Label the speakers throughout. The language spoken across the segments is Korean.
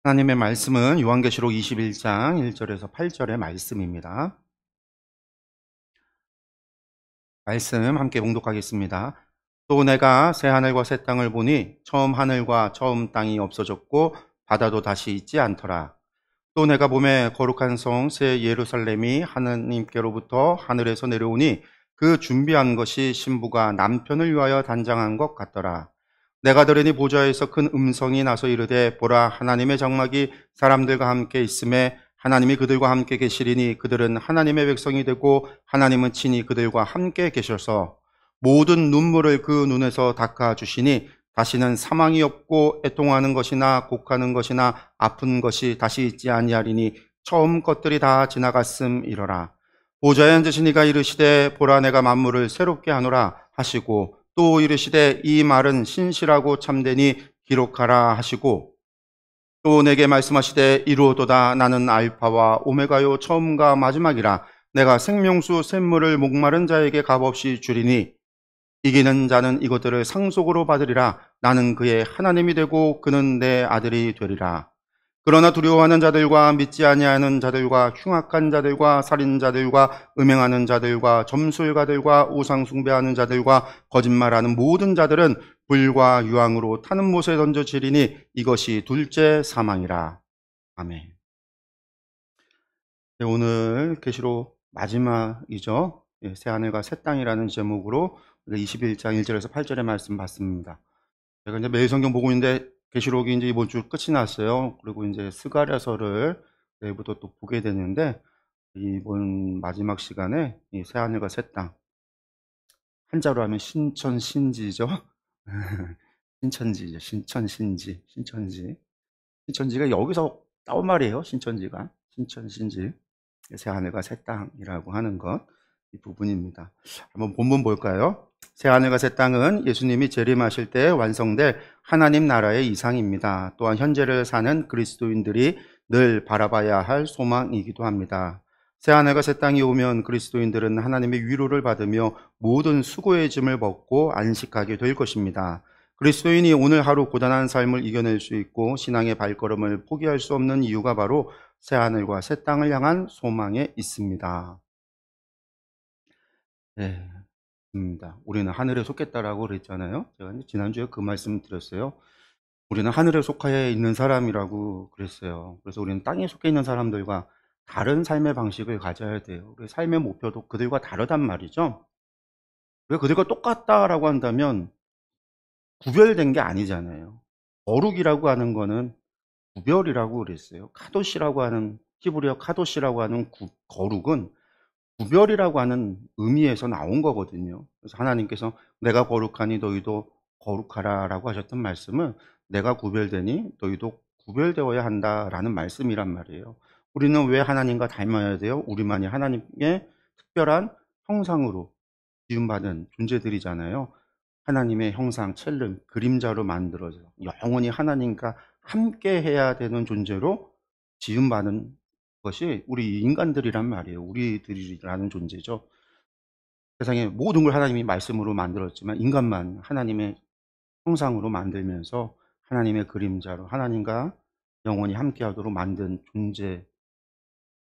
Speaker 1: 하나님의 말씀은 요한계시록 21장 1절에서 8절의 말씀입니다. 말씀 함께 봉독하겠습니다. 또 내가 새 하늘과 새 땅을 보니 처음 하늘과 처음 땅이 없어졌고 바다도 다시 있지 않더라. 또 내가 보매 거룩한 성 새 예루살렘이 하나님께로부터 하늘에서 내려오니 그 준비한 것이 신부가 남편을 위하여 단장한 것 같더라. 내가 들으니 보좌에서 큰 음성이 나서 이르되 보라 하나님의 장막이 사람들과 함께 있음에 하나님이 그들과 함께 계시리니 그들은 하나님의 백성이 되고 하나님은 친히 그들과 함께 계셔서 모든 눈물을 그 눈에서 닦아주시니 다시는 사망이 없고 애통하는 것이나 곡하는 것이나 아픈 것이 다시 있지 아니하리니 처음 것들이 다 지나갔음이러라. 보좌에 앉으신 이가 이르시되 보라 내가 만물을 새롭게 하노라 하시고 또 이르시되 이 말은 신실하고 참되니 기록하라 하시고 또 내게 말씀하시되 이루어도다 나는 알파와 오메가요 처음과 마지막이라 내가 생명수 샘물을 목마른 자에게 값없이 주리니 이기는 자는 이것들을 상속으로 받으리라. 나는 그의 하나님이 되고 그는 내 아들이 되리라. 그러나 두려워하는 자들과 믿지 아니하는 자들과 흉악한 자들과 살인자들과 음행하는 자들과 점술가들과 우상 숭배하는 자들과 거짓말하는 모든 자들은 불과 유황으로 타는 못에 던져지리니 이것이 둘째 사망이라. 아멘. 네, 오늘 계시록 마지막이죠. 새 하늘과 새 땅이라는 제목으로 21장 1절에서 8절의 말씀 봤습니다. 제가 이제 매일 성경 보고 있는데 계시록이 이제 이번 주 끝이 났어요. 그리고 이제 스가랴서를 내일부터 또 보게 되는데 이번 마지막 시간에 이 새 하늘과 새 땅, 한자로 하면 신천신지죠. 신천지죠. 신천지가 여기서 나온 말이에요. 신천신지. 새 하늘과 새 땅이라고 하는 것, 이 부분입니다. 한번 본문 볼까요? 새 하늘과 새 땅은 예수님이 재림하실 때 완성될 하나님 나라의 이상입니다. 또한 현재를 사는 그리스도인들이 늘 바라봐야 할 소망이기도 합니다. 새 하늘과 새 땅이 오면 그리스도인들은 하나님의 위로를 받으며 모든 수고의 짐을 벗고 안식하게 될 것입니다. 그리스도인이 오늘 하루 고단한 삶을 이겨낼 수 있고 신앙의 발걸음을 포기할 수 없는 이유가 바로 새 하늘과 새 땅을 향한 소망에 있습니다. 네, 우리는 하늘에 속했다라고 그랬잖아요. 제가 지난주에 그 말씀 드렸어요. 우리는 하늘에 속하여 있는 사람이라고 그랬어요. 그래서 우리는 땅에 속해 있는 사람들과 다른 삶의 방식을 가져야 돼요. 우리 삶의 목표도 그들과 다르단 말이죠. 왜 그들과 똑같다라고 한다면 구별된 게 아니잖아요. 거룩이라고 하는 거는 구별이라고 그랬어요. 카도시라고 하는, 히브리어 카도시라고 하는 거룩은 구별이라고 하는 의미에서 나온 거거든요. 그래서 하나님께서 내가 거룩하니 너희도 거룩하라 라고 하셨던 말씀은 내가 구별되니 너희도 구별되어야 한다라는 말씀이란 말이에요. 우리는 왜 하나님과 닮아야 돼요? 우리만이 하나님의 특별한 형상으로 지음받은 존재들이잖아요. 하나님의 형상, 첼름, 그림자로 만들어져 영원히 하나님과 함께 해야 되는 존재로 지음받은 것이 우리 인간들이란 말이에요. 우리들이라는 존재죠. 세상의 모든 걸 하나님이 말씀으로 만들었지만 인간만 하나님의 형상으로 만들면서 하나님의 그림자로 하나님과 영원히 함께하도록 만든 존재,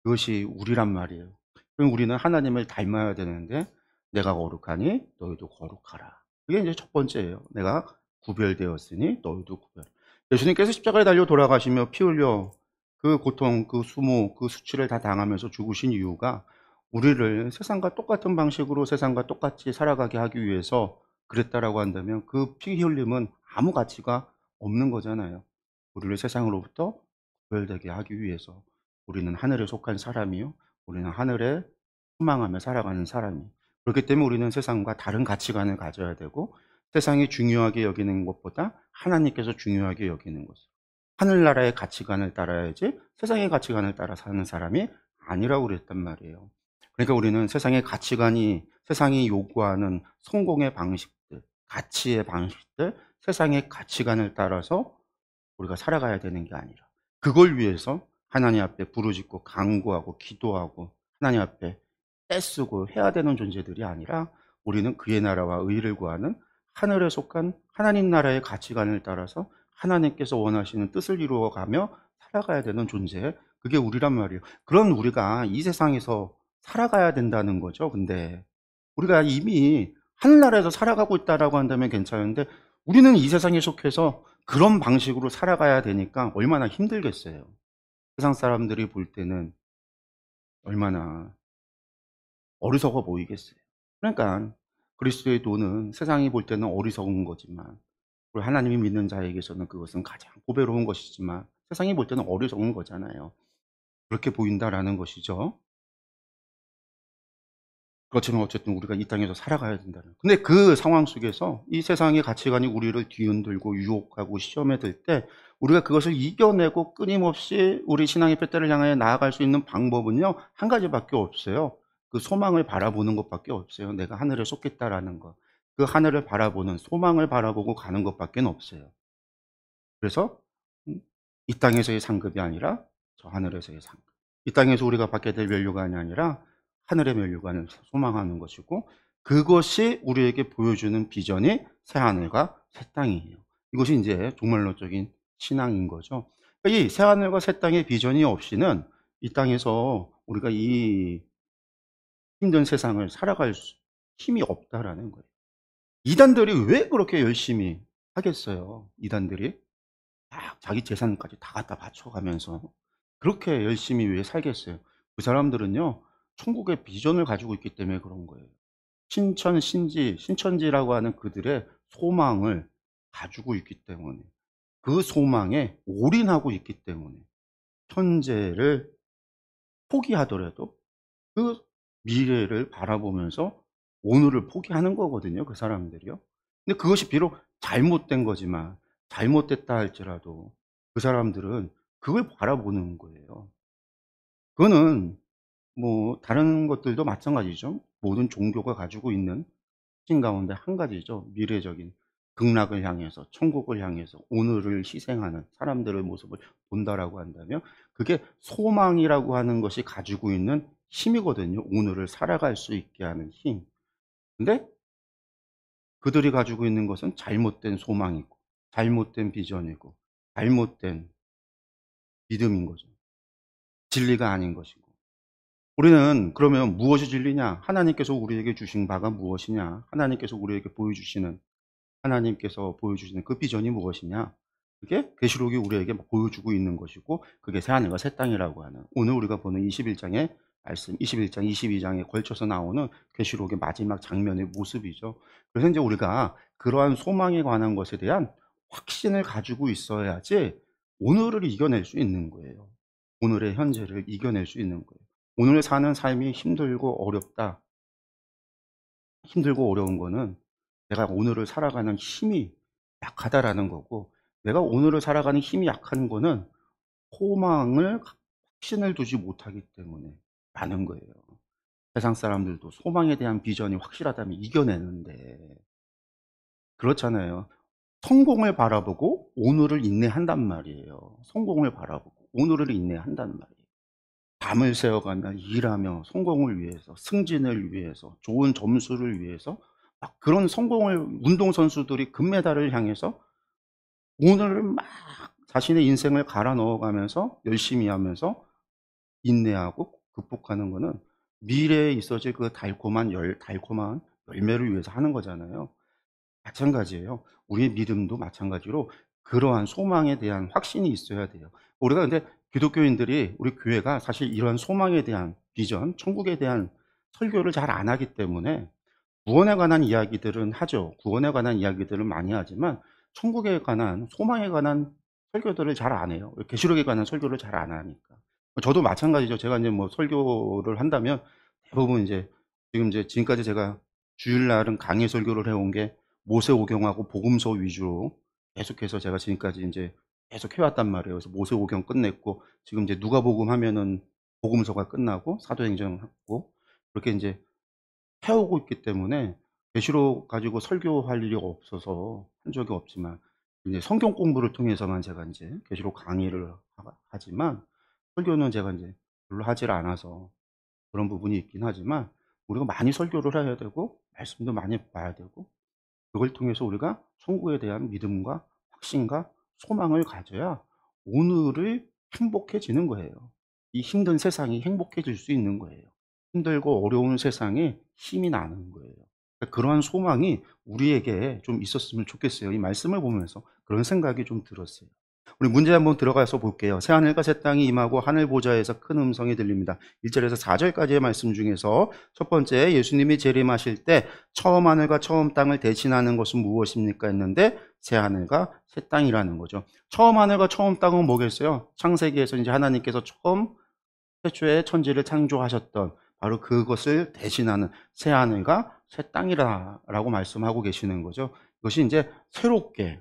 Speaker 1: 그것이 우리란 말이에요. 그럼 우리는 하나님을 닮아야 되는데 내가 거룩하니 너희도 거룩하라. 그게 이제 첫 번째예요. 내가 구별되었으니 너희도 구별. 예수님께서 십자가에 달려 돌아가시며 피 흘려 그 고통, 그 수모, 그 수치를 다 당하면서 죽으신 이유가 우리를 세상과 똑같은 방식으로 세상과 똑같이 살아가게 하기 위해서 그랬다라고 한다면 그 피 흘림은 아무 가치가 없는 거잖아요. 우리를 세상으로부터 구별되게 하기 위해서. 우리는 하늘에 속한 사람이요. 우리는 하늘에 소망하며 살아가는 사람이. 그렇기 때문에 우리는 세상과 다른 가치관을 가져야 되고 세상이 중요하게 여기는 것보다 하나님께서 중요하게 여기는 것을. 하늘나라의 가치관을 따라야지 세상의 가치관을 따라 사는 사람이 아니라고 그랬단 말이에요. 그러니까 우리는 세상의 가치관이, 세상이 요구하는 성공의 방식들, 가치의 방식들, 세상의 가치관을 따라서 우리가 살아가야 되는 게 아니라 그걸 위해서 하나님 앞에 부르짖고 간구하고 기도하고 하나님 앞에 떼쓰고 해야 되는 존재들이 아니라 우리는 그의 나라와 의를 구하는 하늘에 속한 하나님 나라의 가치관을 따라서 하나님께서 원하시는 뜻을 이루어가며 살아가야 되는 존재, 그게 우리란 말이에요. 그런 우리가 이 세상에서 살아가야 된다는 거죠. 근데 우리가 이미 하늘나라에서 살아가고 있다라고 한다면 괜찮은데 우리는 이 세상에 속해서 그런 방식으로 살아가야 되니까 얼마나 힘들겠어요. 세상 사람들이 볼 때는 얼마나 어리석어 보이겠어요. 그러니까 그리스도의 도는 세상이 볼 때는 어리석은 거지만, 그리고 하나님이 믿는 자에게서는 그것은 가장 보배로운 것이지만 세상이 볼 때는 어리석은 거잖아요. 그렇게 보인다라는 것이죠. 그렇지만 어쨌든 우리가 이 땅에서 살아가야 된다는. 근데 그 상황 속에서 이 세상의 가치관이 우리를 뒤흔들고 유혹하고 시험에 들 때 우리가 그것을 이겨내고 끊임없이 우리 신앙의 둯대를 향해 나아갈 수 있는 방법은요, 한 가지밖에 없어요. 그 소망을 바라보는 것밖에 없어요. 내가 하늘에 솟겠다라는 것. 그 하늘을 바라보는, 소망을 바라보고 가는 것밖에 없어요. 그래서 이 땅에서의 상급이 아니라 저 하늘에서의 상급. 이 땅에서 우리가 받게 될 면류관이 아니라 하늘의 면류관을 소망하는 것이고, 그것이 우리에게 보여주는 비전이 새 하늘과 새 땅이에요. 이것이 이제 종말론적인 신앙인 거죠. 이 새 하늘과 새 땅의 비전이 없이는 이 땅에서 우리가 이 힘든 세상을 살아갈 힘이 없다라는 거예요. 이단들이 왜 그렇게 열심히 하겠어요? 이단들이 막 자기 재산까지 다 갖다 바쳐가면서 그렇게 열심히 왜 살겠어요? 그 사람들은요, 천국의 비전을 가지고 있기 때문에 그런 거예요. 신천지라고 하는 그들의 소망을 가지고 있기 때문에, 그 소망에 올인하고 있기 때문에 현재를 포기하더라도 그 미래를 바라보면서 오늘을 포기하는 거거든요, 그 사람들이요. 근데 그것이 비록 잘못된 거지만, 잘못됐다 할지라도 그 사람들은 그걸 바라보는 거예요. 그거는 뭐 다른 것들도 마찬가지죠. 모든 종교가 가지고 있는 특징 가운데 한 가지죠. 미래적인 극락을 향해서, 천국을 향해서 오늘을 희생하는 사람들의 모습을 본다라고 한다면 그게 소망이라고 하는 것이 가지고 있는 힘이거든요. 오늘을 살아갈 수 있게 하는 힘. 근데 그들이 가지고 있는 것은 잘못된 소망이고, 잘못된 비전이고, 잘못된 믿음인 거죠. 진리가 아닌 것이고. 우리는 그러면 무엇이 진리냐? 하나님께서 우리에게 주신 바가 무엇이냐? 하나님께서 우리에게 보여주시는, 하나님께서 보여주시는 그 비전이 무엇이냐? 그게 계시록이 우리에게 보여주고 있는 것이고, 그게 새하늘과 새 땅이라고 하는, 오늘 우리가 보는 21장의 말씀, 21장, 22장에 걸쳐서 나오는 계시록의 마지막 장면의 모습이죠. 그래서 이제 우리가 그러한 소망에 관한 것에 대한 확신을 가지고 있어야지 오늘을 이겨낼 수 있는 거예요. 오늘의 현재를 이겨낼 수 있는 거예요. 오늘 사는 삶이 힘들고 어렵다. 힘들고 어려운 거는 내가 오늘을 살아가는 힘이 약하다라는 거고, 내가 오늘을 살아가는 힘이 약한 거는 소망을, 확신을 두지 못하기 때문에 라는 거예요. 세상 사람들도 소망에 대한 비전이 확실하다면 이겨내는데, 그렇잖아요. 성공을 바라보고 오늘을 인내한단 말이에요. 성공을 바라보고 오늘을 인내한단 말이에요. 밤을 새워가며 일하며 성공을 위해서, 승진을 위해서, 좋은 점수를 위해서, 막 그런 성공을, 운동선수들이 금메달을 향해서 오늘을 막 자신의 인생을 갈아 넣어가면서 열심히 하면서 인내하고 극복하는 거는 미래에 있어질 그 달콤한 열매를 위해서 하는 거잖아요. 마찬가지예요. 우리의 믿음도 마찬가지로 그러한 소망에 대한 확신이 있어야 돼요. 우리가 근데 기독교인들이, 우리 교회가 사실 이러한 소망에 대한 비전, 천국에 대한 설교를 잘 안 하기 때문에 구원에 관한 이야기들은 하죠. 구원에 관한 이야기들은 많이 하지만 천국에 관한, 소망에 관한 설교들을 잘 안 해요. 계시록에 관한 설교를 잘 안 하니까. 저도 마찬가지죠. 제가 이제 뭐 설교를 한다면 대부분 이제 지금까지 제가 주일날은 강해 설교를 해온 게 모세오경하고 복음서 위주로 계속해서 제가 지금까지 이제 계속 해왔단 말이에요. 그래서 모세오경 끝냈고 지금 이제 누가복음 하면은 복음서가 끝나고 사도행전 하고 그렇게 이제 해오고 있기 때문에 계시록 가지고 설교할 일이 없어서 한 적이 없지만, 이제 성경 공부를 통해서만 제가 이제 계시록 강의를 하지만 설교는 제가 이제 별로 하질 않아서 그런 부분이 있긴 하지만, 우리가 많이 설교를 해야 되고 말씀도 많이 봐야 되고 그걸 통해서 우리가 천국에 대한 믿음과 확신과 소망을 가져야 오늘을 행복해지는 거예요. 이 힘든 세상이 행복해질 수 있는 거예요. 힘들고 어려운 세상에 힘이 나는 거예요. 그러니까 그러한 소망이 우리에게 좀 있었으면 좋겠어요. 이 말씀을 보면서 그런 생각이 좀 들었어요. 우리 문제 한번 들어가서 볼게요. 새하늘과 새 땅이 임하고 하늘 보좌에서 큰 음성이 들립니다. 1절에서 4절까지의 말씀 중에서 첫 번째, 예수님이 재림하실 때 처음 하늘과 처음 땅을 대신하는 것은 무엇입니까 했는데 새하늘과 새 땅이라는 거죠. 처음 하늘과 처음 땅은 뭐겠어요? 창세기에서 이제 하나님께서 처음 최초의 천지를 창조하셨던 바로 그것을 대신하는 새하늘과 새 땅이라고 말씀하고 계시는 거죠. 이것이 이제 새롭게,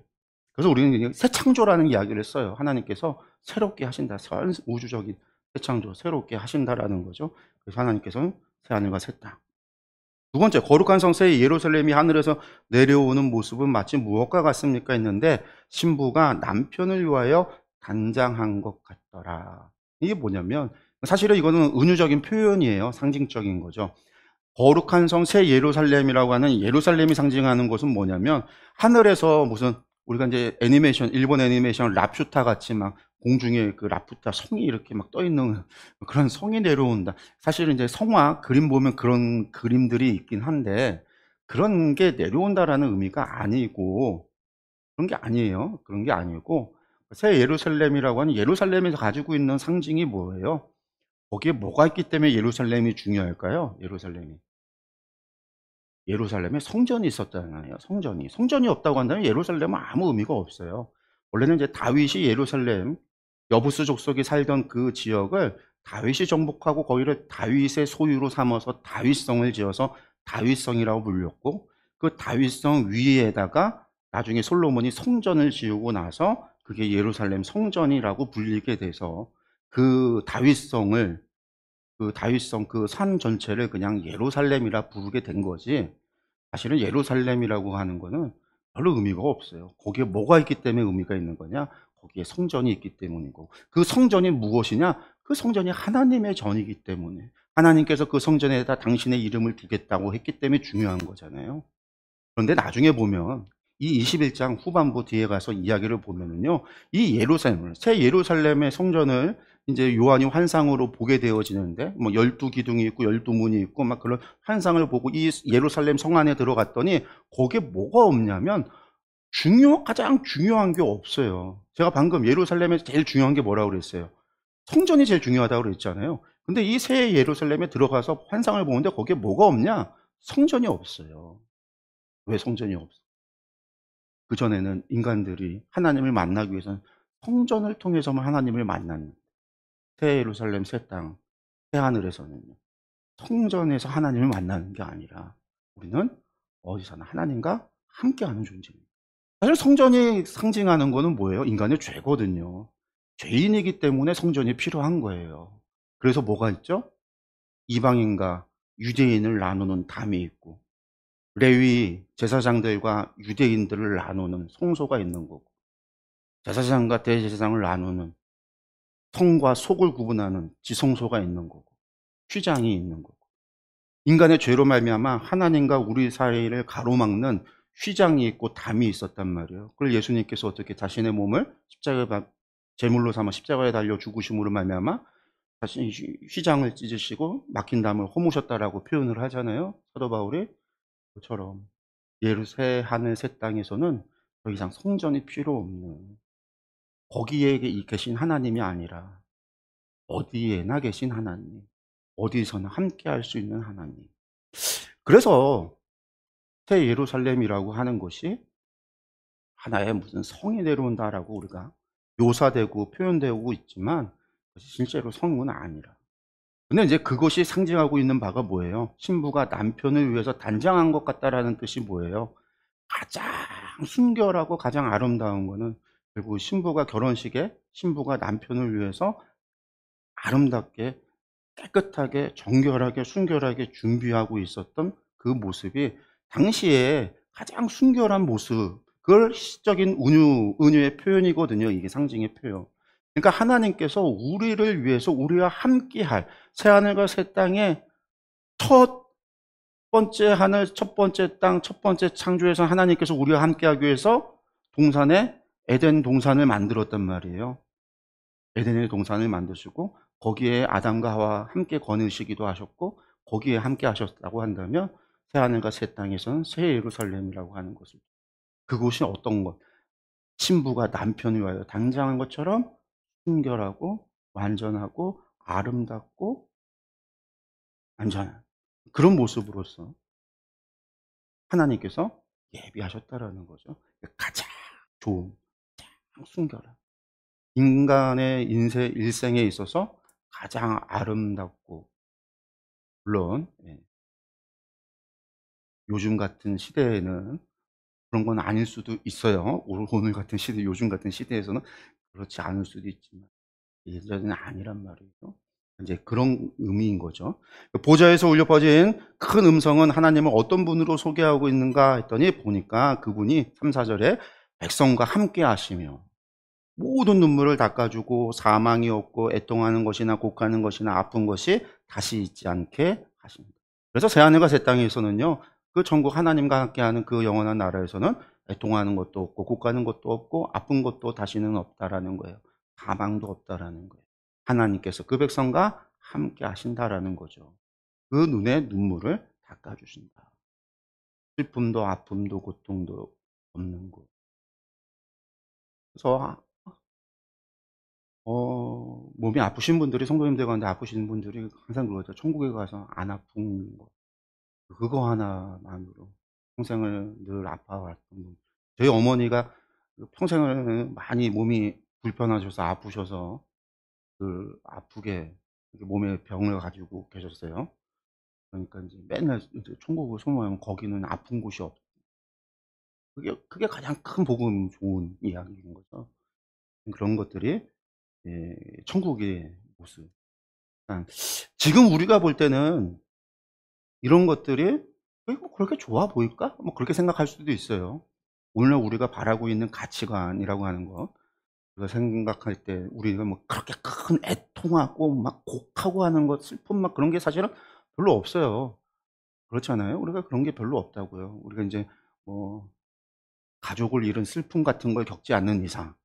Speaker 1: 그래서 우리는 새 창조라는 이야기를 써요. 하나님께서 새롭게 하신다. 우주적인 새 창조, 새롭게 하신다라는 거죠. 그래서 하나님께서는 새 하늘과 새 땅. 두 번째, 거룩한 성새 예루살렘이 하늘에서 내려오는 모습은 마치 무엇과 같습니까 했는데 신부가 남편을 위하여 단장한 것 같더라. 이게 뭐냐면 사실은 이거는 은유적인 표현이에요. 상징적인 거죠. 거룩한 성 새 예루살렘이라고 하는 예루살렘이 상징하는 것은 뭐냐면 하늘에서 무슨 우리가 이제 애니메이션, 일본 애니메이션 라퓨타 같이 막 공중에 그 라퓨타 성이 이렇게 막 떠 있는 그런 성이 내려온다. 사실은 이제 성화 그림 보면 그런 그림들이 있긴 한데 그런 게 내려온다라는 의미가 아니고 그런 게 아니에요. 그런 게 아니고 새 예루살렘이라고 하는 예루살렘에서 가지고 있는 상징이 뭐예요? 거기에 뭐가 있기 때문에 예루살렘이 중요할까요? 예루살렘에 성전이 있었잖아요. 성전이 없다고 한다면 예루살렘은 아무 의미가 없어요. 원래는 이제 다윗이 예루살렘 여부스 족속이 살던 그 지역을 다윗이 정복하고 거기를 다윗의 소유로 삼아서 다윗성을 지어서 다윗성이라고 불렸고 그 다윗성 위에다가 나중에 솔로몬이 성전을 지우고 나서 그게 예루살렘 성전이라고 불리게 돼서 그 다윗성을 그 다윗성 그 산 전체를 그냥 예루살렘이라 부르게 된 거지. 사실은 예루살렘이라고 하는 거는 별로 의미가 없어요. 거기에 뭐가 있기 때문에 의미가 있는 거냐? 거기에 성전이 있기 때문이고. 그 성전이 무엇이냐? 그 성전이 하나님의 전이기 때문에. 하나님께서 그 성전에다 당신의 이름을 두겠다고 했기 때문에 중요한 거잖아요. 그런데 나중에 보면 이 21장 후반부 뒤에 가서 이야기를 보면은요, 이 예루살렘을, 새 예루살렘의 성전을 이제 요한이 환상으로 보게 되어지는데, 뭐 12기둥이 있고 12문이 있고 막 그런 환상을 보고 이 예루살렘 성 안에 들어갔더니 거기에 뭐가 없냐면 가장 중요한 게 없어요. 제가 방금 예루살렘에서 제일 중요한 게 뭐라고 그랬어요? 성전이 제일 중요하다고 그랬잖아요. 근데 이 새 예루살렘에 들어가서 환상을 보는데 거기에 뭐가 없냐? 성전이 없어요. 왜 성전이 없어? 그전에는 인간들이 하나님을 만나기 위해서는 성전을 통해서만 하나님을 만나는 새 예루살렘, 새 땅, 새 하늘에서는요. 성전에서 하나님을 만나는 게 아니라 우리는 어디서나 하나님과 함께하는 존재입니다. 사실 성전이 상징하는 거는 뭐예요? 인간의 죄거든요. 죄인이기 때문에 성전이 필요한 거예요. 그래서 뭐가 있죠? 이방인과 유대인을 나누는 담이 있고 레위 제사장들과 유대인들을 나누는 성소가 있는 거고 제사장과 대제사장을 나누는 성과 속을 구분하는 지성소가 있는 거고 휘장이 있는 거고 인간의 죄로 말미암아 하나님과 우리 사이를 가로막는 휘장이 있고 담이 있었단 말이에요. 그걸 예수님께서 어떻게 자신의 몸을 십자가에 제물로 삼아 십자가에 달려 죽으심으로 말미암아 자신이 휘장을 찢으시고 막힌 담을 허무셨다라고 표현을 하잖아요. 사도 바울이 그처럼 새 하늘 새 땅에서는 더 이상 성전이 필요 없는 거기에 계신 하나님이 아니라 어디에나 계신 하나님, 어디서나 함께 할 수 있는 하나님. 그래서 새 예루살렘이라고 하는 것이 하나의 무슨 성이 내려온다라고 우리가 묘사되고 표현되고 있지만 그것이 실제로 성은 아니라. 근데 이제 그것이 상징하고 있는 바가 뭐예요? 신부가 남편을 위해서 단장한 것 같다라는 뜻이 뭐예요? 가장 순결하고 가장 아름다운 거는 결국 신부가 결혼식에 신부가 남편을 위해서 아름답게 깨끗하게 정결하게 순결하게 준비하고 있었던 그 모습이 당시에 가장 순결한 모습, 그걸 시적인 은유의 표현이거든요. 이게 상징의 표현. 그러니까 하나님께서 우리를 위해서 우리와 함께할 새하늘과 새 땅의 첫 번째 하늘, 첫 번째 땅, 첫 번째 창조에서 하나님께서 우리와 함께하기 위해서 동산에 에덴 동산을 만들었단 말이에요. 에덴의 동산을 만드시고 거기에 아담과 하와 함께 거느시기도 하셨고 거기에 함께 하셨다고 한다면 새 하늘과 새 땅에서는 새 예루살렘이라고 하는 것을, 그곳이 어떤 것, 신부가 남편을 위하여 단장한 것처럼 순결하고 완전하고 아름답고 안전한 그런 모습으로서 하나님께서 예비하셨다라는 거죠. 가장 좋은, 가장 순결한, 인간의 일생에 있어서 가장 아름답고, 물론 요즘 같은 시대에는 그런 건 아닐 수도 있어요. 오늘 같은 시대, 요즘 같은 시대에서는 그렇지 않을 수도 있지만 예전에는 아니란 말이에요. 이제 그런 의미인 거죠. 보좌에서 울려 퍼진 큰 음성은 하나님을 어떤 분으로 소개하고 있는가 했더니 보니까 그분이 3, 4절에 백성과 함께 하시며 모든 눈물을 닦아주고 사망이 없고 애통하는 것이나 곡하는 것이나 아픈 것이 다시 있지 않게 하십니다. 그래서 새하늘과 새 땅에서는요, 그 천국 하나님과 함께하는 그 영원한 나라에서는 애통하는 것도 없고 곡하는 것도 없고 아픈 것도 다시는 없다라는 거예요. 사망도 없다라는 거예요. 하나님께서 그 백성과 함께 하신다라는 거죠. 그 눈에 눈물을 닦아주신다. 슬픔도 아픔도 고통도 없는 곳. 그래서 몸이 아프신 분들이, 성도님들 가운데 아프신 분들이 항상 그러죠. 천국에 가서 안 아픈 거. 그거 하나만으로 평생을 늘 아파왔던 분. 저희 어머니가 평생을 많이 몸이 불편하셔서 아프셔서 그 아프게 몸에 병을 가지고 계셨어요. 그러니까 이제 맨날 이제 천국을 소망하면 거기는 아픈 곳이 없. 그게 가장 큰 복음 좋은 이야기인 거죠. 그런 것들이 천국의 모습. 지금 우리가 볼 때는 이런 것들이 뭐 그렇게 좋아 보일까? 뭐 그렇게 생각할 수도 있어요. 오늘날 우리가 바라고 있는 가치관이라고 하는 거, 우리가 생각할 때 우리가 뭐 그렇게 큰 애통하고 막 곡하고 하는 것, 슬픔 막 그런 게 사실은 별로 없어요. 그렇지 않아요? 우리가 그런 게 별로 없다고요. 우리가 이제 뭐 가족을 잃은 슬픔 같은 걸 겪지 않는 이상,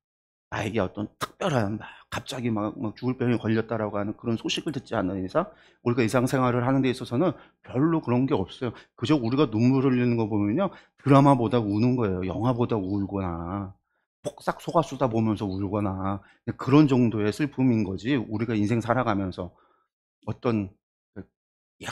Speaker 1: 나에게 어떤 특별한 막 갑자기 막 죽을 병에 걸렸다라고 하는 그런 소식을 듣지 않는 이상 우리가 일상생활을 하는 데 있어서는 별로 그런 게 없어요. 그저 우리가 눈물을 흘리는 거 보면요, 드라마보다 우는 거예요. 영화보다 울거나 폭삭 속았수다 보면서 울거나 그런 정도의 슬픔인 거지, 우리가 인생 살아가면서 어떤 그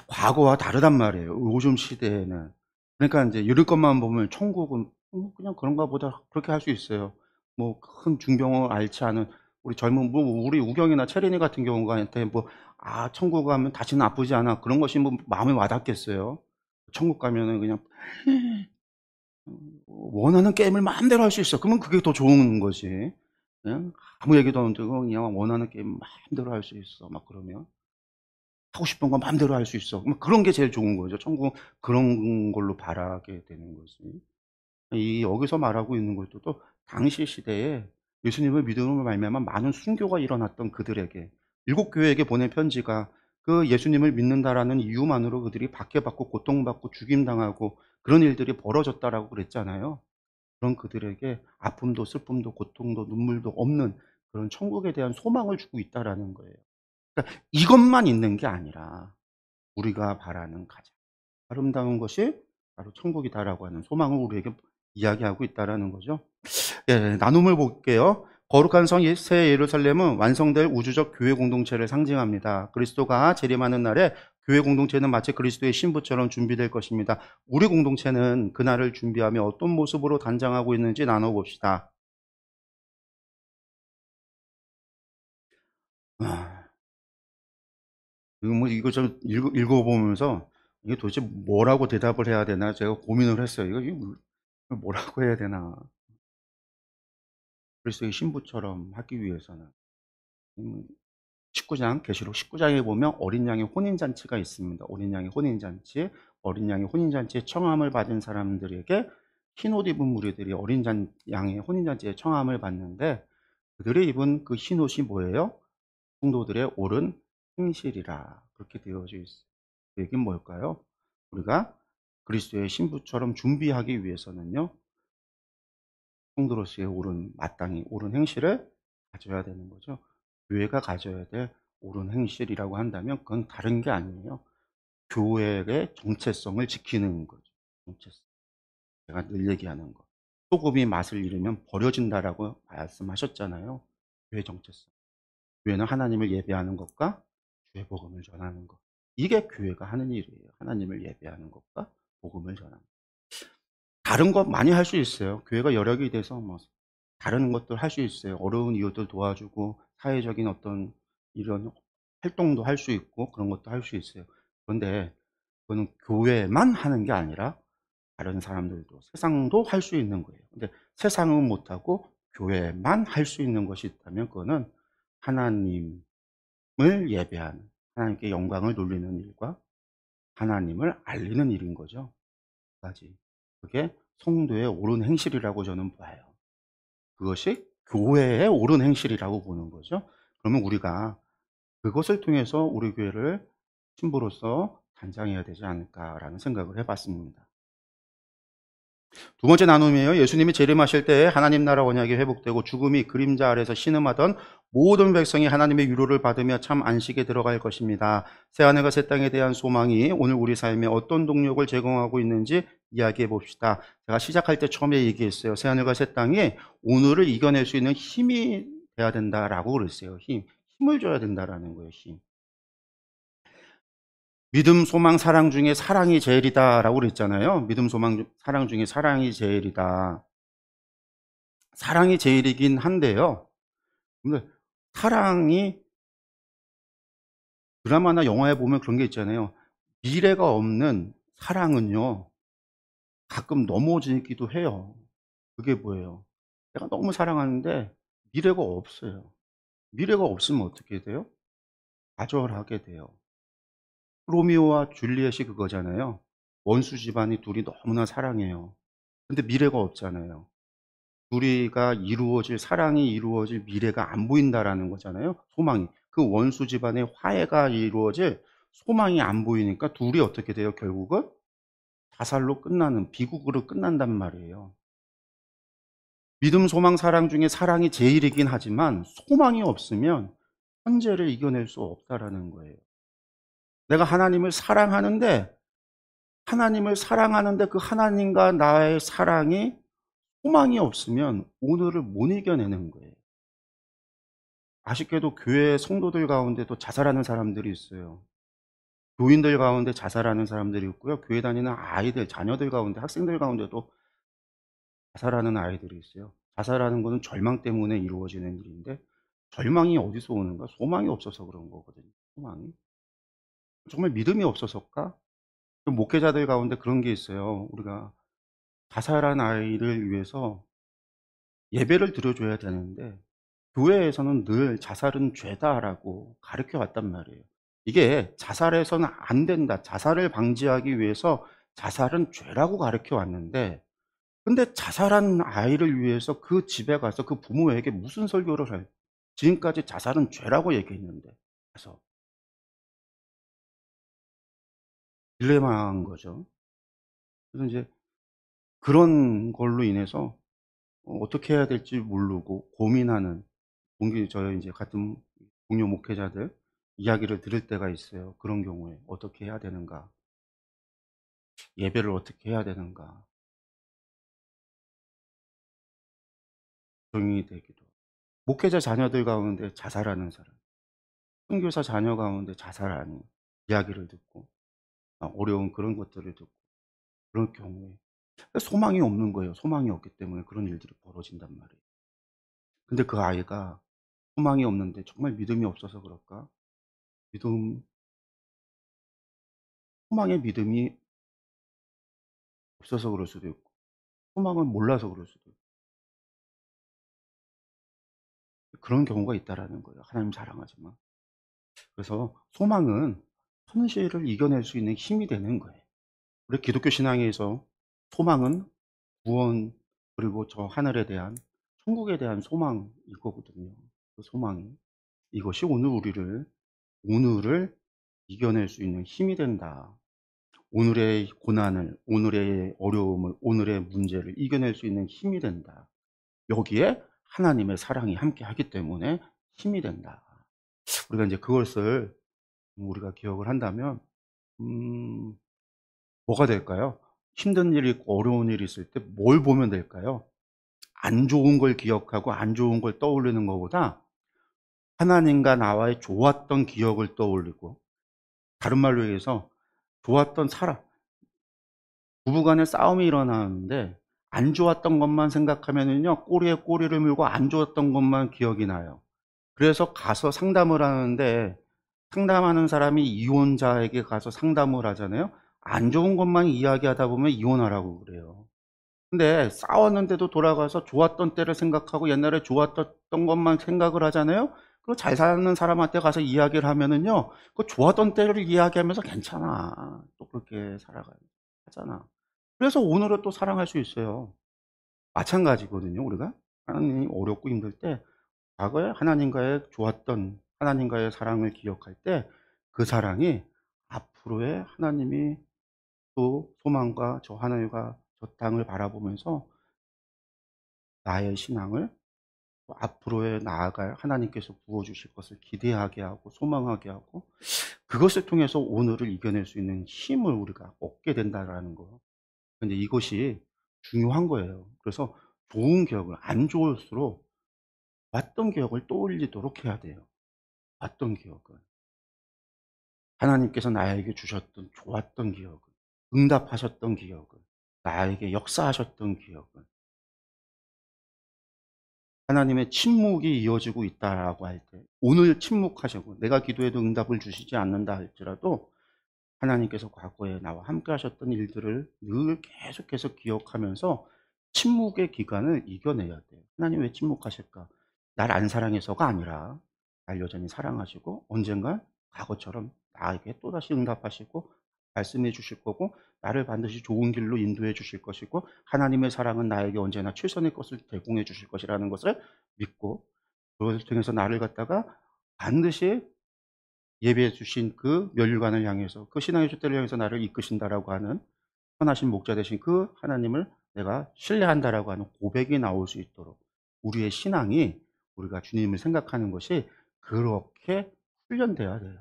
Speaker 1: 과거와 다르단 말이에요, 요즘 시대에는. 그러니까 이제 이럴 것만 보면 천국은 그냥 그런가 보다 그렇게 할 수 있어요. 뭐 큰 중병을 앓지 않은 우리 젊은 뭐 우리 우경이나 채린이 같은 경우한테 뭐 천국 가면 다시는 아프지 않아, 그런 것이 뭐 마음에 와닿겠어요. 천국 가면은 그냥 원하는 게임을 마음대로 할 수 있어. 그러면 그게 더 좋은 거지. 그냥 아무 얘기도 안 듣고 그냥 원하는 게임 마음대로 할 수 있어. 막 그러면 하고 싶은 거 마음대로 할 수 있어. 뭐 그런 게 제일 좋은 거죠. 천국 그런 걸로 바라게 되는 거지. 이 여기서 말하고 있는 것도 또 당시 시대에 예수님을 믿음으로 말미암아 많은 순교가 일어났던 그들에게, 일곱 교회에게 보낸 편지가 그 예수님을 믿는다라는 이유만으로 그들이 박해받고 고통받고 죽임당하고 그런 일들이 벌어졌다라고 그랬잖아요. 그런 그들에게 아픔도 슬픔도 고통도 눈물도 없는 그런 천국에 대한 소망을 주고 있다라는 거예요. 그러니까 이것만 있는 게 아니라 우리가 바라는 가장 아름다운 것이 바로 천국이다라고 하는 소망을 우리에게 이야기하고 있다라는 거죠. 나눔을 볼게요. 거룩한 성 새 예루살렘은 완성될 우주적 교회 공동체를 상징합니다. 그리스도가 재림하는 날에 교회 공동체는 마치 그리스도의 신부처럼 준비될 것입니다. 우리 공동체는 그날을 준비하며 어떤 모습으로 단장하고 있는지 나눠봅시다. 아, 이거 좀 읽어보면서 이게 도대체 뭐라고 대답을 해야 되나 제가 고민을 했어요. 이거 뭐라고 해야 되나. 그리스도의 신부처럼 하기 위해서는 19장, 계시록 19장에 보면 어린 양의 혼인잔치가 있습니다. 어린 양의 혼인잔치, 어린 양의 혼인잔치에 청함을 받은 사람들에게 흰옷 입은 무리들이 양의 혼인잔치에 청함을 받는데, 그들이 입은 그 흰옷이 뭐예요? 성도들의 옳은 행실이라 그렇게 되어져 있어요. 그 얘기는 뭘까요? 우리가 그리스도의 신부처럼 준비하기 위해서는요. 성도로서의 옳은 마땅히 옳은 행실을 가져야 되는 거죠. 교회가 가져야 될 옳은 행실이라고 한다면 그건 다른 게 아니에요. 교회의 정체성을 지키는 거죠. 정체성. 제가 늘 얘기하는 거. 소금이 맛을 잃으면 버려진다라고 말씀하셨잖아요. 교회 정체성. 교회는 하나님을 예배하는 것과 주의 복음을 전하는 것. 이게 교회가 하는 일이에요. 하나님을 예배하는 것과 복음을 전하는 것. 다른 것 많이 할 수 있어요. 교회가 여력이 돼서 뭐 다른 것들 할 수 있어요. 어려운 이웃들 도와주고 사회적인 어떤 이런 활동도 할 수 있고 그런 것도 할 수 있어요. 그런데 그거는 교회만 하는 게 아니라 다른 사람들도 세상도 할 수 있는 거예요. 근데 세상은 못하고 교회만 할 수 있는 것이 있다면 그거는 하나님을 예배하는, 하나님께 영광을 돌리는 일과 하나님을 알리는 일인 거죠. 두 가지. 그게 성도의 옳은 행실이라고 저는 봐요. 그것이 교회의 옳은 행실이라고 보는 거죠. 그러면 우리가 그것을 통해서 우리 교회를 신부로서 단장해야 되지 않을까라는 생각을 해봤습니다. 두 번째 나눔이에요. 예수님이 재림하실 때 하나님 나라 언약이 회복되고 죽음이 그림자 아래서 신음하던 모든 백성이 하나님의 위로를 받으며 참 안식에 들어갈 것입니다. 새하늘과 새 땅에 대한 소망이 오늘 우리 삶에 어떤 동력을 제공하고 있는지 이야기해 봅시다. 제가 시작할 때 처음에 얘기했어요. 새하늘과 새 땅이 오늘을 이겨낼 수 있는 힘이 돼야 된다라고 그랬어요. 힘을 줘야 된다라는 거예요. 힘. 믿음, 소망, 사랑 중에 사랑이 제일이다라고 그랬잖아요. 믿음, 소망, 사랑 중에 사랑이 제일이다. 사랑이 제일이긴 한데요. 근데 사랑이 드라마나 영화에 보면 그런 게 있잖아요. 미래가 없는 사랑은요, 가끔 넘어지기도 해요. 그게 뭐예요? 내가 너무 사랑하는데 미래가 없어요. 미래가 없으면 어떻게 돼요? 좌절하게 돼요. 로미오와 줄리엣이 그거잖아요. 원수 집안이 둘이 너무나 사랑해요. 근데 미래가 없잖아요. 둘이가 이루어질, 사랑이 이루어질 미래가 안 보인다라는 거잖아요. 소망이. 그 원수 집안의 화해가 이루어질 소망이 안 보이니까 둘이 어떻게 돼요? 결국은 자살로 끝나는, 비극으로 끝난단 말이에요. 믿음, 소망, 사랑 중에 사랑이 제일이긴 하지만 소망이 없으면 현재를 이겨낼 수 없다라는 거예요. 내가 하나님을 사랑하는데 그 하나님과 나의 사랑이 소망이 없으면 오늘을 못 이겨내는 거예요. 아쉽게도 교회 성도들 가운데도 자살하는 사람들이 있어요. 교인들 가운데 자살하는 사람들이 있고요. 교회 다니는 아이들, 자녀들 가운데, 학생들 가운데도 자살하는 아이들이 있어요. 자살하는 것은 절망 때문에 이루어지는 일인데 절망이 어디서 오는가? 소망이 없어서 그런 거거든요. 소망이. 정말 믿음이 없어서일까? 목회자들 가운데 그런 게 있어요. 우리가 자살한 아이를 위해서 예배를 드려줘야 되는데 교회에서는 늘 자살은 죄다라고 가르쳐 왔단 말이에요. 이게 자살해서는 안 된다. 자살을 방지하기 위해서 자살은 죄라고 가르쳐 왔는데, 근데 자살한 아이를 위해서 그 집에 가서 그 부모에게 무슨 설교를 해요? 지금까지 자살은 죄라고 얘기했는데. 그래서 딜레마인 거죠. 그래서 이제 그런 걸로 인해서 어떻게 해야 될지 모르고 고민하는 저희 이제 같은 동료 목회자들 이야기를 들을 때가 있어요. 그런 경우에 어떻게 해야 되는가? 예배를 어떻게 해야 되는가? 적용이 되기도. 목회자 자녀들 가운데 자살하는 사람, 선교사 자녀 가운데 자살하는 이야기를 듣고 어려운 그런 것들을 듣고 그런 경우에 소망이 없는 거예요. 소망이 없기 때문에 그런 일들이 벌어진단 말이에요. 근데 그 아이가 소망이 없는데 정말 믿음이 없어서 그럴까? 믿음, 소망의 믿음이 없어서 그럴 수도 있고, 소망을 몰라서 그럴 수도 있고, 그런 경우가 있다라는 거예요. 하나님 사랑하지만. 그래서 소망은 현실을 이겨낼 수 있는 힘이 되는 거예요. 우리 기독교 신앙에서 소망은 구원, 그리고 저 하늘에 대한, 천국에 대한 소망이거든요. 그 소망이. 이것이 오늘을 이겨낼 수 있는 힘이 된다. 오늘의 고난을, 오늘의 어려움을, 오늘의 문제를 이겨낼 수 있는 힘이 된다. 여기에 하나님의 사랑이 함께하기 때문에 힘이 된다. 우리가 이제 그것을 우리가 기억을 한다면 뭐가 될까요? 힘든 일이 있고 어려운 일이 있을 때 뭘 보면 될까요? 안 좋은 걸 기억하고 안 좋은 걸 떠올리는 것보다 하나님과 나와의 좋았던 기억을 떠올리고, 다른 말로 얘기해서 좋았던 사람, 부부간에 싸움이 일어나는데 안 좋았던 것만 생각하면은요, 꼬리에 꼬리를 물고 안 좋았던 것만 기억이 나요. 그래서 가서 상담을 하는데, 상담하는 사람이 이혼자에게 가서 상담을 하잖아요. 안 좋은 것만 이야기하다 보면 이혼하라고 그래요. 근데 싸웠는데도 돌아가서 좋았던 때를 생각하고 옛날에 좋았던 것만 생각을 하잖아요. 그 잘 사는 사람한테 가서 이야기를 하면은요, 그 좋았던 때를 이야기하면서 괜찮아, 또 그렇게 살아가요, 하잖아. 그래서 오늘을 또 사랑할 수 있어요. 마찬가지거든요. 우리가 하나님이 어렵고 힘들 때 과거에 하나님과의 좋았던, 하나님과의 사랑을 기억할 때 그 사랑이 앞으로의 하나님이 또 소망과 저 하늘과 저 땅을 바라보면서 나의 신앙을 또 앞으로의 나아갈 하나님께서 부어주실 것을 기대하게 하고 소망하게 하고, 그것을 통해서 오늘을 이겨낼 수 있는 힘을 우리가 얻게 된다라는 거. 근데 이것이 중요한 거예요. 그래서 좋은 기억을, 안 좋을수록 왔던 기억을 떠올리도록 해야 돼요. 왔던 기억을. 하나님께서 나에게 주셨던 좋았던 기억을, 응답하셨던 기억을, 나에게 역사하셨던 기억을, 하나님의 침묵이 이어지고 있다라고 할 때, 오늘 침묵하시고 내가 기도해도 응답을 주시지 않는다 할지라도 하나님께서 과거에 나와 함께 하셨던 일들을 늘 계속해서 기억하면서 침묵의 기간을 이겨내야 돼요. 하나님 왜 침묵하실까? 날 안 사랑해서가 아니라 날 여전히 사랑하시고 언젠간 과거처럼 나에게 또다시 응답하시고 말씀해 주실 거고, 나를 반드시 좋은 길로 인도해 주실 것이고, 하나님의 사랑은 나에게 언제나 최선의 것을 제공해 주실 것이라는 것을 믿고, 그것을 통해서 나를 갖다가 반드시 예배해 주신 그 면류관을 향해서, 그 신앙의 촛대를 향해서 나를 이끄신다라고 하는 선하신 목자 되신 그 하나님을 내가 신뢰한다라고 하는 고백이 나올 수 있도록, 우리의 신앙이, 우리가 주님을 생각하는 것이 그렇게 훈련돼야 돼요.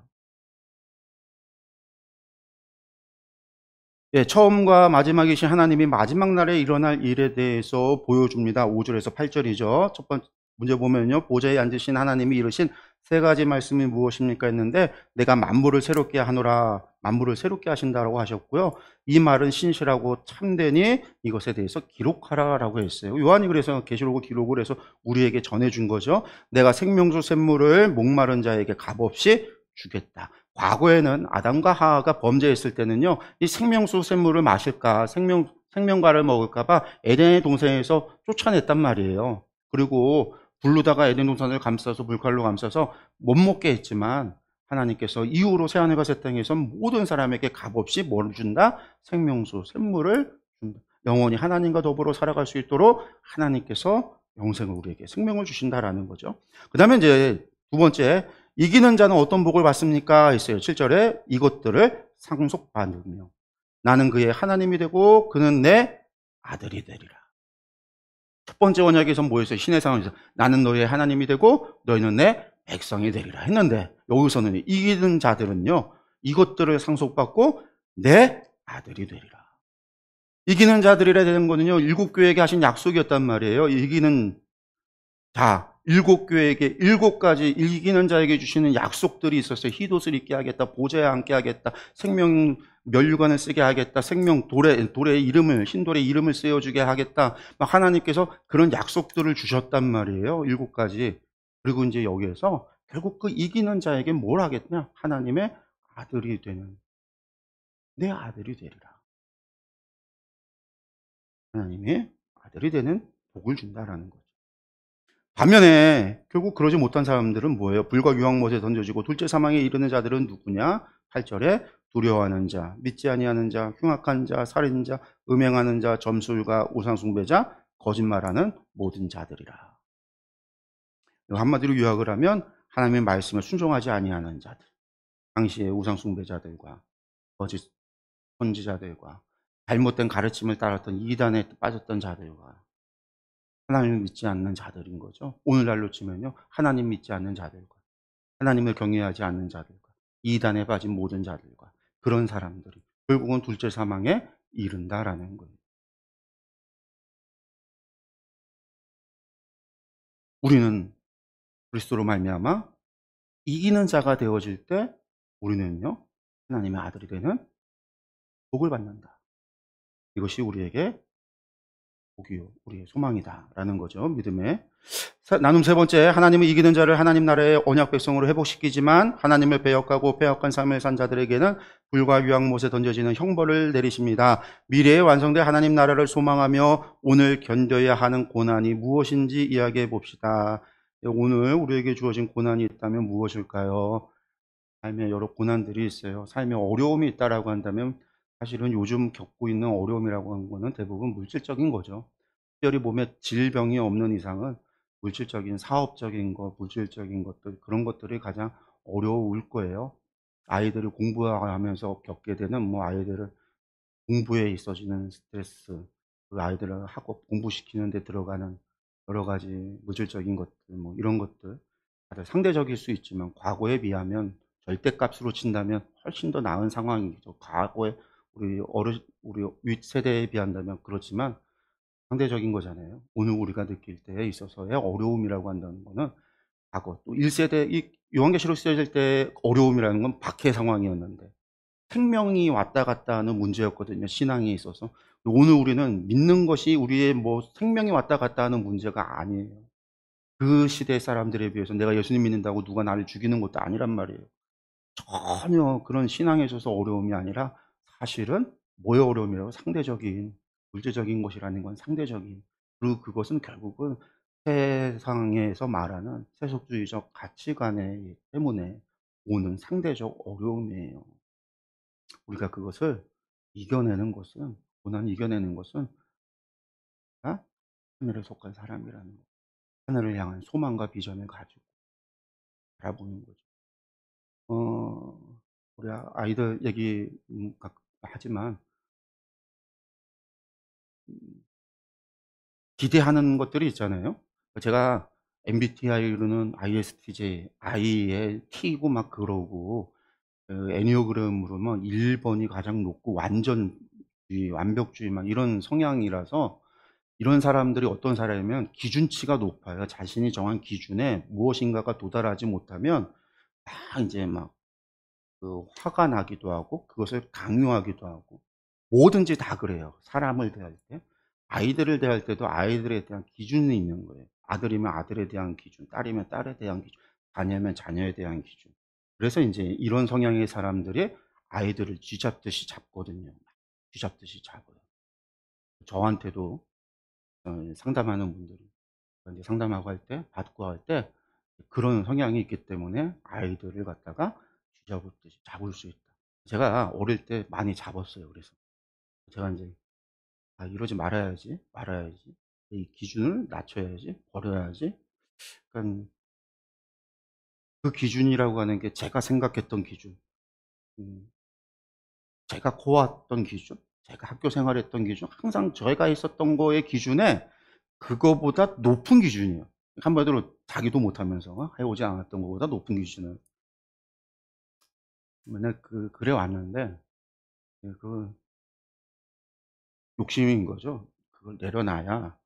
Speaker 1: 예, 처음과 마지막이신 하나님이 마지막 날에 일어날 일에 대해서 보여줍니다. 5절에서 8절이죠. 첫 번째 문제 보면요, 보좌에 앉으신 하나님이 이르신 세 가지 말씀이 무엇입니까 했는데, 내가 만물을 새롭게 하노라, 만물을 새롭게 하신다라고 하셨고요. 이 말은 신실하고 참되니 이것에 대해서 기록하라라고 했어요. 요한이 그래서 계시록을 기록을 해서 우리에게 전해준 거죠. 내가 생명수 샘물을 목마른 자에게 값없이 주겠다. 과거에는 아담과 하하가 범죄했을 때는요, 이 생명수 샘물을 마실까, 생명과를 먹을까봐 에덴의 동산에서 쫓아냈단 말이에요. 그리고 불로다가 에덴 동산을 감싸서, 불칼로 감싸서 못 먹게 했지만, 하나님께서 이후로 새하늘과 새 땅에서 모든 사람에게 값없이 뭘 준다? 생명수 샘물을 준다. 영원히 하나님과 더불어 살아갈 수 있도록 하나님께서 영생을, 우리에게 생명을 주신다라는 거죠. 그 다음에 이제 두 번째, 이기는 자는 어떤 복을 받습니까? 있어요. 7절에 이것들을 상속받으며 나는 그의 하나님이 되고 그는 내 아들이 되리라. 첫 번째 언약에서 뭐였어요? 신의 상황에서 나는 너의 하나님이 되고 너희는 내 백성이 되리라 했는데, 여기서는 이기는 자들은요, 이것들을 상속받고 내 아들이 되리라. 이기는 자들이라 되는 거는요, 일곱 교회에게 하신 약속이었단 말이에요. 이기는 자, 일곱 교회에게 일곱 가지 이기는 자에게 주시는 약속들이 있었어요. 흰옷을 입게 하겠다, 보좌에 앉게 하겠다, 생명 면류관을 쓰게 하겠다, 생명 돌에 이름을, 흰돌에 이름을 쓰여주게 하겠다. 막 하나님께서 그런 약속들을 주셨단 말이에요. 일곱 가지. 그리고 이제 여기에서 결국 그 이기는 자에게 뭘 하겠냐? 하나님의 아들이 되는, 내 아들이 되리라. 하나님의 아들이 되는 복을 준다라는 거죠. 반면에 결국 그러지 못한 사람들은 뭐예요? 불과 유황못에 던져지고 둘째 사망에 이르는 자들은 누구냐? 8절에 두려워하는 자, 믿지 아니하는 자, 흉악한 자, 살인자, 음행하는 자, 점술가, 우상숭배자, 거짓말하는 모든 자들이라. 한마디로 요약을 하면 하나님의 말씀을 순종하지 아니하는 자들, 당시의 우상숭배자들과 선지자들과 잘못된 가르침을 따랐던 이단에 빠졌던 자들과 하나님을 믿지 않는 자들인 거죠. 오늘날로 치면요. 하나님 믿지 않는 자들과 하나님을 경외하지 않는 자들과 이단에 빠진 모든 자들과 그런 사람들이 결국은 둘째 사망에 이른다라는 거예요. 우리는 그리스도로 말미암아 이기는 자가 되어질 때 우리는요. 하나님의 아들이 되는 복을 받는다. 이것이 우리에게 복이요 우리의 소망이다라는 거죠. 믿음의 나눔 세 번째, 하나님을 이기는 자를 하나님 나라의 언약 백성으로 회복시키지만 하나님을 배역하고 패역한 삶을 산 자들에게는 불과 유황못에 던져지는 형벌을 내리십니다. 미래에 완성될 하나님 나라를 소망하며 오늘 견뎌야 하는 고난이 무엇인지 이야기해 봅시다. 오늘 우리에게 주어진 고난이 있다면 무엇일까요? 삶에 여러 고난들이 있어요. 삶에 어려움이 있다라고 한다면 사실은 요즘 겪고 있는 어려움이라고 하는 거는 대부분 물질적인 거죠. 특별히 몸에 질병이 없는 이상은 물질적인 사업적인 것, 물질적인 것들 그런 것들이 가장 어려울 거예요. 아이들을 공부하면서 겪게 되는 뭐 아이들을 공부에 있어지는 스트레스, 그 아이들을 학업 공부시키는 데 들어가는 여러 가지 물질적인 것들 뭐 이런 것들 다들 상대적일 수 있지만 과거에 비하면 절대값으로 친다면 훨씬 더 나은 상황이죠. 과거에 우리 윗세대에 비한다면 그렇지만 상대적인 거잖아요. 오늘 우리가 느낄 때에 있어서의 어려움이라고 한다는 거는 과거 또 1세대 이 요한계시록 시대일 때 어려움이라는 건 박해 상황이었는데 생명이 왔다 갔다 하는 문제였거든요. 신앙에 있어서. 오늘 우리는 믿는 것이 우리의 뭐 생명이 왔다 갔다 하는 문제가 아니에요. 그 시대 사람들에 비해서 내가 예수님 믿는다고 누가 나를 죽이는 것도 아니란 말이에요. 전혀 그런 신앙에 있어서 어려움이 아니라 사실은 뭐의 어려움이라고 상대적인 물질적인 것이라는 건 상대적인 그리고 그것은 결국은 세상에서 말하는 세속주의적 가치관에 때문에 오는 상대적 어려움이에요. 우리가 그것을 이겨내는 것은 고난 이겨내는 것은 아? 하늘에 속한 사람이라는 거. 하늘을 향한 소망과 비전을 가지고 바라보는 거죠. 어, 우리 아이들 얘기 하지만 기대하는 것들이 있잖아요. 제가 MBTI로는 ISTJ, I에 T고 막 그러고 그 애니어그램으로는 1번이 가장 높고 완전주의, 완벽주의 막 이런 성향이라서 이런 사람들이 어떤 사람이면 기준치가 높아요. 자신이 정한 기준에 무엇인가가 도달하지 못하면 막 이제 막 그 화가 나기도 하고 그것을 강요하기도 하고 뭐든지 다 그래요. 사람을 대할 때. 아이들을 대할 때도 아이들에 대한 기준이 있는 거예요. 아들이면 아들에 대한 기준, 딸이면 딸에 대한 기준, 자녀면 자녀에 대한 기준. 그래서 이제 이런 성향의 사람들이 아이들을 쥐잡듯이 잡거든요. 쥐잡듯이 잡아요. 저한테도 상담하는 분들이 이제 상담하고 할 때, 받고 할 때 그런 성향이 있기 때문에 아이들을 갖다가 쥐잡듯이 잡을 수 있다. 제가 어릴 때 많이 잡았어요. 그래서 제가 이제 아, 이러지 말아야지. 이 기준을 낮춰야지, 버려야지. 그러니까 그 기준이라고 하는 게 제가 생각했던 기준, 음, 제가 코왔던 기준, 제가 학교 생활했던 기준, 항상 저희가 있었던 거의 기준에 그거보다 높은 기준이에요. 한마디로 자기도 못하면서 해오지 않았던 것보다 높은 기준을 맨날 그래 왔는데 그 욕심인 거죠. 그걸 내려놔야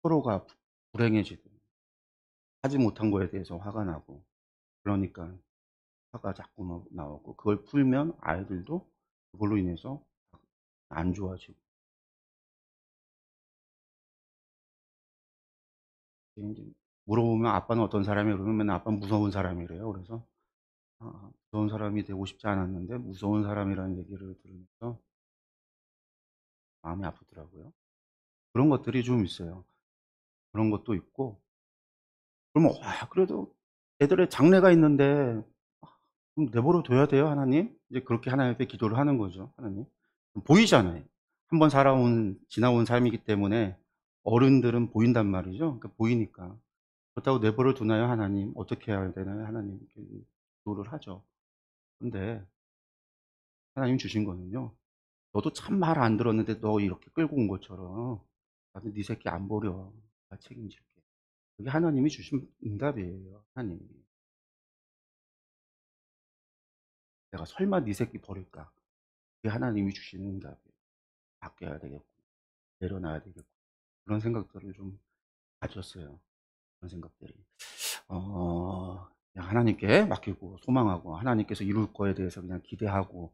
Speaker 1: 서로가 불행해지고 하지 못한 거에 대해서 화가 나고 그러니까 화가 자꾸 나오고 그걸 풀면 아이들도 그걸로 인해서 안 좋아지고 이제 물어보면 아빠는 어떤 사람이에요? 그러면 맨날 아빠는 무서운 사람이래요. 그래서 무서운 사람이 되고 싶지 않았는데 무서운 사람이라는 얘기를 들으면서 마음이 아프더라고요. 그런 것들이 좀 있어요. 그런 것도 있고 그러면 그래도 애들의 장래가 있는데 좀 내버려 둬야 돼요, 하나님? 이제 그렇게 하나님께 기도를 하는 거죠, 하나님. 보이잖아요. 한번 지나온 삶이기 때문에 어른들은 보인단 말이죠. 그러니까 보이니까. 그렇다고 내버려 두나요, 하나님? 어떻게 해야 되나요, 하나님? 이렇게 기도를 하죠. 근데 하나님 주신 거는요. 너도 참 말 안 들었는데 너 이렇게 끌고 온 것처럼 나도 네 새끼 안 버려. 나 책임질게. 그게 하나님이 주신 응답이에요. 하나님이. 내가 설마 네 새끼 버릴까? 그게 하나님이 주신 응답이에요. 바뀌어야 되겠고 내려놔야 되겠고 그런 생각들을 좀 가졌어요. 그런 생각들이. 그냥 하나님께 맡기고 소망하고 하나님께서 이룰 거에 대해서 그냥 기대하고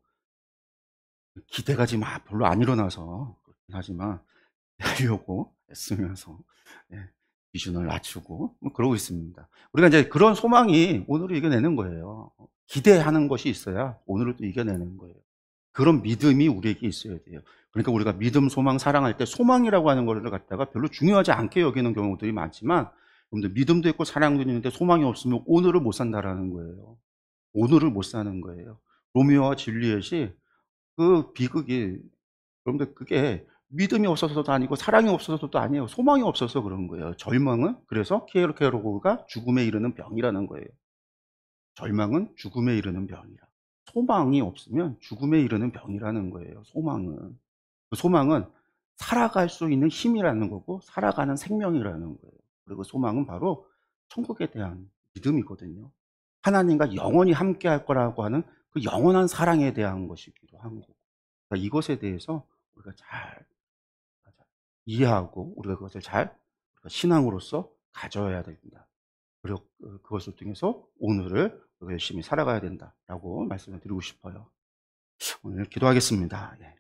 Speaker 1: 기대가 지금 별로 안 일어나서 그렇긴 하지만 하려고 애쓰면서 예, 기준을 낮추고 뭐 그러고 있습니다. 우리가 이제 그런 소망이 오늘을 이겨내는 거예요. 기대하는 것이 있어야 오늘을 또 이겨내는 거예요. 그런 믿음이 우리에게 있어야 돼요. 그러니까 우리가 믿음, 소망, 사랑할 때 소망이라고 하는 거를 갖다가 별로 중요하지 않게 여기는 경우들이 많지만 여러분들 믿음도 있고 사랑도 있는데 소망이 없으면 오늘을 못 산다라는 거예요. 오늘을 못 사는 거예요. 로미오와 줄리엣이 그 비극이 여러분들 그게 믿음이 없어서도 아니고 사랑이 없어서도 아니에요. 소망이 없어서 그런 거예요. 절망은 그래서 키에르케로고가 죽음에 이르는 병이라는 거예요. 절망은 죽음에 이르는 병이라. 소망이 없으면 죽음에 이르는 병이라는 거예요. 소망은. 그 소망은 살아갈 수 있는 힘이라는 거고 살아가는 생명이라는 거예요. 그리고 소망은 바로 천국에 대한 믿음이거든요. 하나님과 영원히 함께 할 거라고 하는 그 영원한 사랑에 대한 것이기도 한 거고. 그러니까 이것에 대해서 우리가 잘 이해하고 우리가 그것을 잘 신앙으로서 가져야 된다. 그리고 그것을 통해서 오늘을 열심히 살아가야 된다라고 말씀을 드리고 싶어요. 오늘 기도하겠습니다. 예.